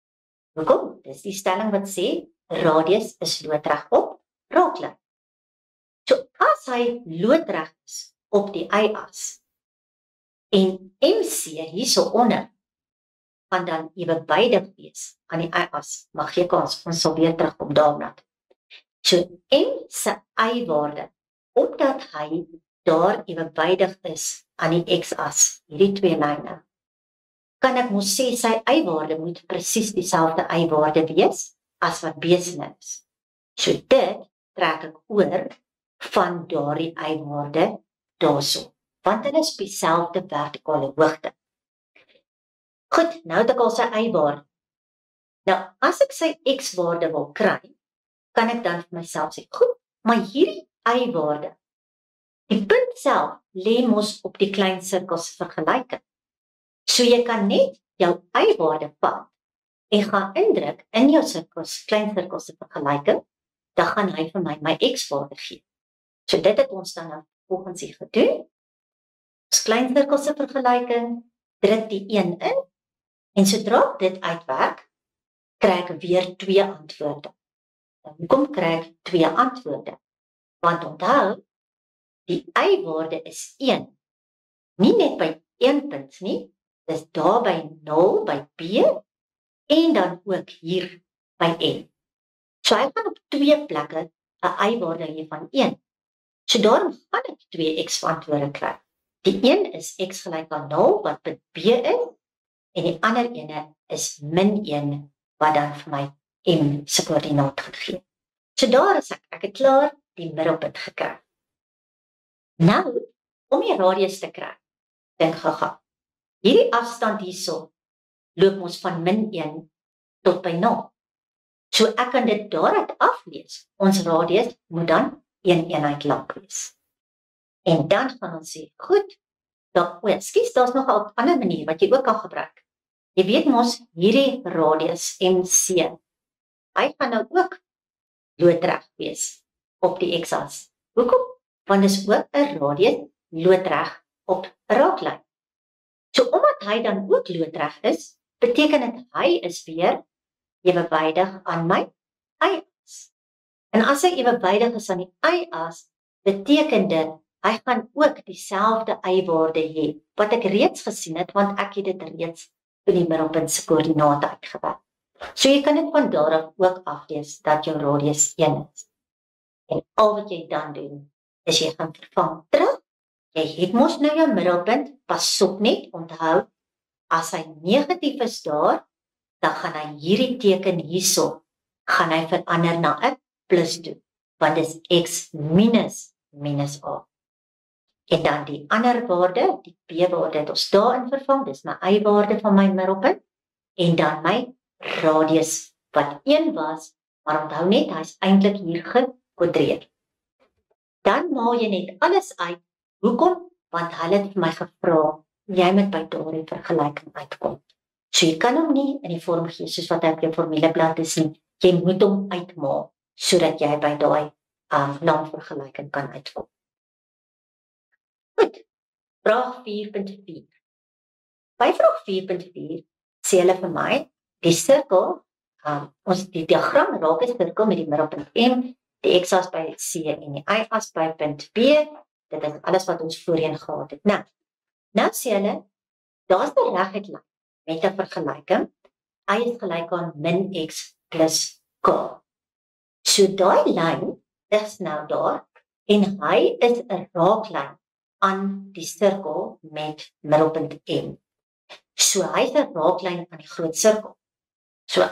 Hoekom? Dis die stelling wat sê radius is loodreg op raaklyn. So as hy loodreg is op die y-as en MC hierso onder gaan dan ewewydig wees aan die y-as, mag gee kans, ons sal weer terugkom daarna. So M se y-waarde, omdat hy daar ewewydig is aan die x-as, hierdie twee lyne, kan ek mos sê sy y-waarde moet presies dieselfde y-waarde wees as wat B se is. So dit trek ek oor van daardie y-waarde daarso, want hulle is op dieselfde vertikale hoogte. Goed, nou het ek al sy y-waarde. Nou, as ek sy x-waarde wil kry, kan ek dan vir myself sê, goed, maar hierdie y-waarde, die punt self lê mos op die klein sirkels vergelyking. So jy kan net jou y-waarde vat en gaan indruk in jou sirkels, klein sirkels se vergelyking, dan gaan hy vir my x-waarde gee. So dit het ons dan nou volgens hier gedoen. Ons klein sirkels se vergelyking, druk die 1 in, en sodra dit uitwerk, kry ek weer 2 antwoorde. En hoekom kry ek 2 antwoorde? Want onthou, die y-waarde is 1. Nie net by 1 punt nie, dis daar by 0 by B en dan ook hier by N. So hy gaan op 2 plekke 'n y-waarde hê van 1. So daarom gaan ek 2 x-antwoorde kry. Die een is x gelyk aan 0 wat punt B is en die ander ene is -1 wat dan vir my M se koördinaat gaan gee. So daar is ek het klaar die middelpunt gekry. Nou, om die radius te kry, dink gou-gou. Hierdie afstand hierso loop ons van -1 tot by 0. So ek kan dit daaruit aflees. Ons radius moet dan 1 eenheid lank wees. En dan gaan ons sê, goed, daar's nog 'n ander manier wat jy ook kan gebruik. Jy weet mos, hierdie radius MC, hy gaan nou ook loodreg wees op die x-as. Hoekom? Want dis ook 'n radius loodreg op 'n raaklyn. So omdat hy dan ook loodreg is, beteken dit hy is weer ewewydig aan my y-as. En as hy ewewydig is aan die y-as, beteken dit hy gaan ook dieselfde y-waarde hê wat ek reeds gesien het, want ek het dit reeds in die middelpunt se koördinate uitgewerk. So jy kan dit van daar af ook aflees dat jou radius 1 is. En al wat jy dan doen, is jy gaan vervang terug. Jy het mos nou jou middelpunt, pas op net, onthou, as hy negatief is daar, dan gaan hy hierdie teken hierso, gaan hy verander na 'n plus toe, want dis x minus a. En dan die ander waarde, die b-waarde het ons daarin vervang, dis my y-waarde van my middelpunt, en dan my radius, wat 1 was, maar onthou net, hy is eintlik hier gekodreer. Dan maal jy net alles uit. Hoekom? Want hulle het vir my gevra, jy moet by daardie vergelyking uitkom. So jy kan hom nie in die vorm gee, soos wat hy op jou formuleblad is nie. Jy moet hom uitmaal, sodat jy by daai naamvergelyking kan uitkom. Goed, vraag 4.4. By vraag 4.4 sê hulle vir my, die sirkel, die diagram raak 'n sirkel met die middelpunt M, die x-as by C en die y-as by punt B. Dit is alles wat ons voorheen gehad het. Nou sê hulle, daar's 'n reguit lyn met 'n vergelyking, y is gelyk aan min x plus k. So daai lyn is nou daar, en hy is 'n raaklyn aan die sirkel met middelpunt M. So hy is 'n raaklyn aan die groot sirkel. So,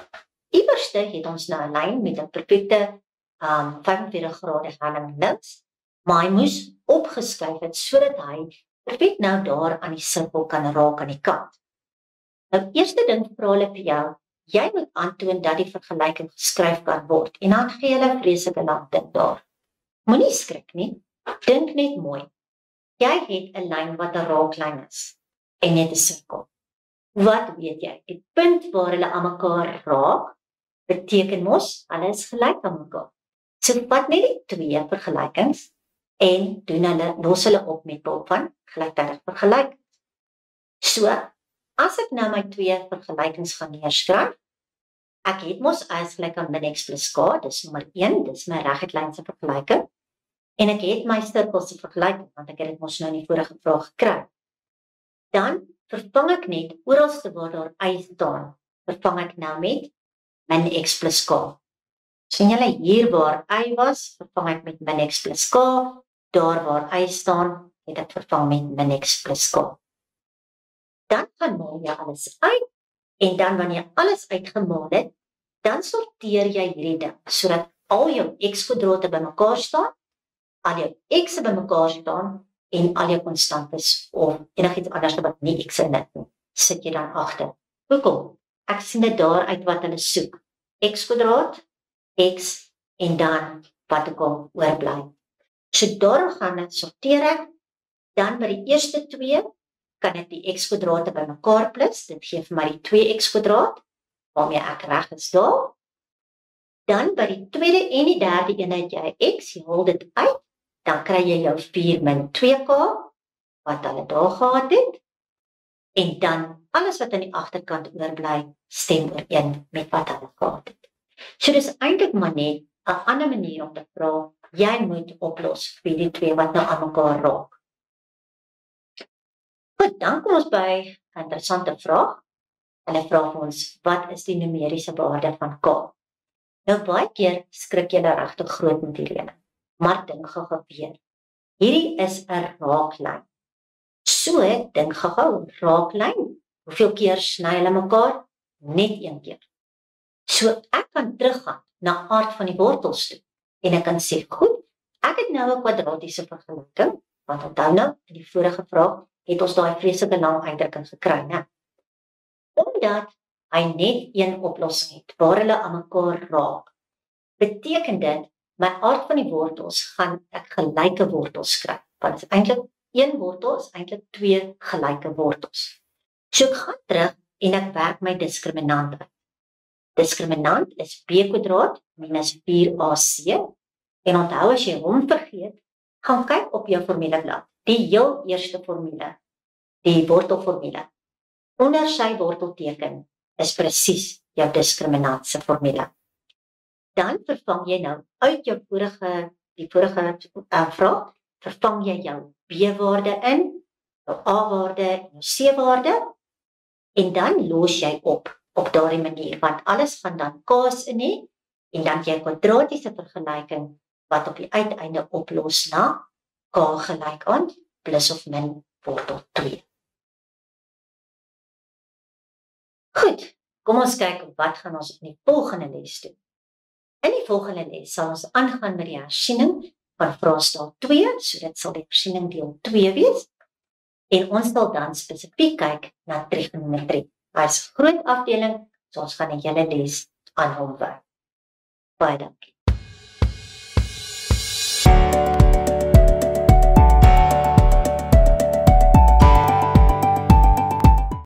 iewerste het ons nou 'n lyn met 'n perfekte 45 grade helling links, maar hy moes opgeskuif het sodat hy perfek nou daar aan die sirkel kan raak aan die kant. Nou, eerste ding vra hulle vir jou, jy moet aantoon dat die vergelyking geskryf kan word, en dan gee hulle vreeslike lang ding daar. Moenie skrik nie, dink net mooi. Jy het 'n lyn wat 'n raaklyn is, en net 'n sirkel. Wat weet jy? Die punt waar hulle aan mekaar raak, beteken mos, hulle is gelyk aan mekaar. So vat net die twee vergelykings, en los hulle op met behulp van gelyktydig vergelykings. So, as ek nou my twee vergelykings gaan neerskryf, ek het mos y is gelyk aan min x plus k, dis nommer 1, dis my reguitlynse vergelyking, en ek het my sirkels se vergelyking, want ek het dit mos nou in die vorige vraag gekry. Dan vervang ek net, oralste waar daar y staan, vervang ek nou met min x plus k. Sien julle hier waar y was, vervang ek met min x plus k, daar waar y staan, het ek vervang met min x plus k. Dan gaan maal jy alles uit, en dan wanneer alles uitgemaal het, dan sorteer jy hierdie ding, sodat al jou x-kwadrate bymekaar staan, al jou x'e bymekaar staan, en al jou konstantes, of enigiets anders wat nie x in dit nie, sit jy dan agter. Hoekom? Ek sien dit daar uit wat hulle soek. X-kwadraat, x, en dan wat ook al oorbly. So daarom gaan ek sorteer ek, dan by die eerste twee, kan ek die x-kwadrate bymekaar plus, dit gee vir my die 2x-kwadraat, waarmee ek reg is daar. Dan by die tweede en die derde een het jy x, jy haal dit uit, dan kry jy jou 4 min 2k, wat hulle daar gehad het, en dan alles wat aan die agterkant oorbly, stem ooreen met wat hulle gehad het. So dis eintlik maar net 'n ander manier om te vra, jy moet oplos vir die twee wat nou aan mekaar raak. Goed, dan kom ons by 'n interessante vraag. Hulle vra vir ons, wat is die numeriese waarde van k? Nou baie keer skrik jy regtig groot met hierdie ene, maar dink gou weer. Hierdie is 'n raaklyn. So, dink gou, raaklyn, hoeveel keer sny hulle mekaar? Net een keer. So, ek kan teruggaan na aard van die wortels toe, en ek kan sê, goed, ek het nou 'n kwadratiese vergelyking, want onthou nou, in die vorige vraag, het ons daai vreeslike lang uitdrukking gekry, né? Omdat hy net een oplossing het, waar hulle aan mekaar raak, beteken dit, my aard van die wortels gaan ek gelyke wortels kry, want is eintlik een wortel is eintlik twee gelyke wortels. So ek gaan terug en ek werk my diskriminant uit. Diskriminant is b² minus 4ac, en onthou as jy hom vergeet, gaan kyk op jou formuleblad, die heel eerste formule, die wortelformule. Onder sy wortelteken is presies jou diskriminant se formule. Dan vervang jy nou uit jou die vorige vraag, vervang jy jou b-waarde in, jou a-waarde en jou c-waarde, en dan los jy op daardie manier, want alles gaan dan k's in hê, en dan jy 'n kwadratiese vergelyking, wat op die uiteinde oplos na k gelyk aan plus of min wortel 2. Goed, kom ons kyk wat gaan ons in die volgende les doen. In die volgende les sal ons aangaan met die hersiening van vraestel 2, so dit sal die hersiening deel 2 wees, en ons sal dan spesifiek kyk na trigonometrie. Hy is 'n groot afdeling, so ons gaan 'n hele les aan hom werk. Baie dankie.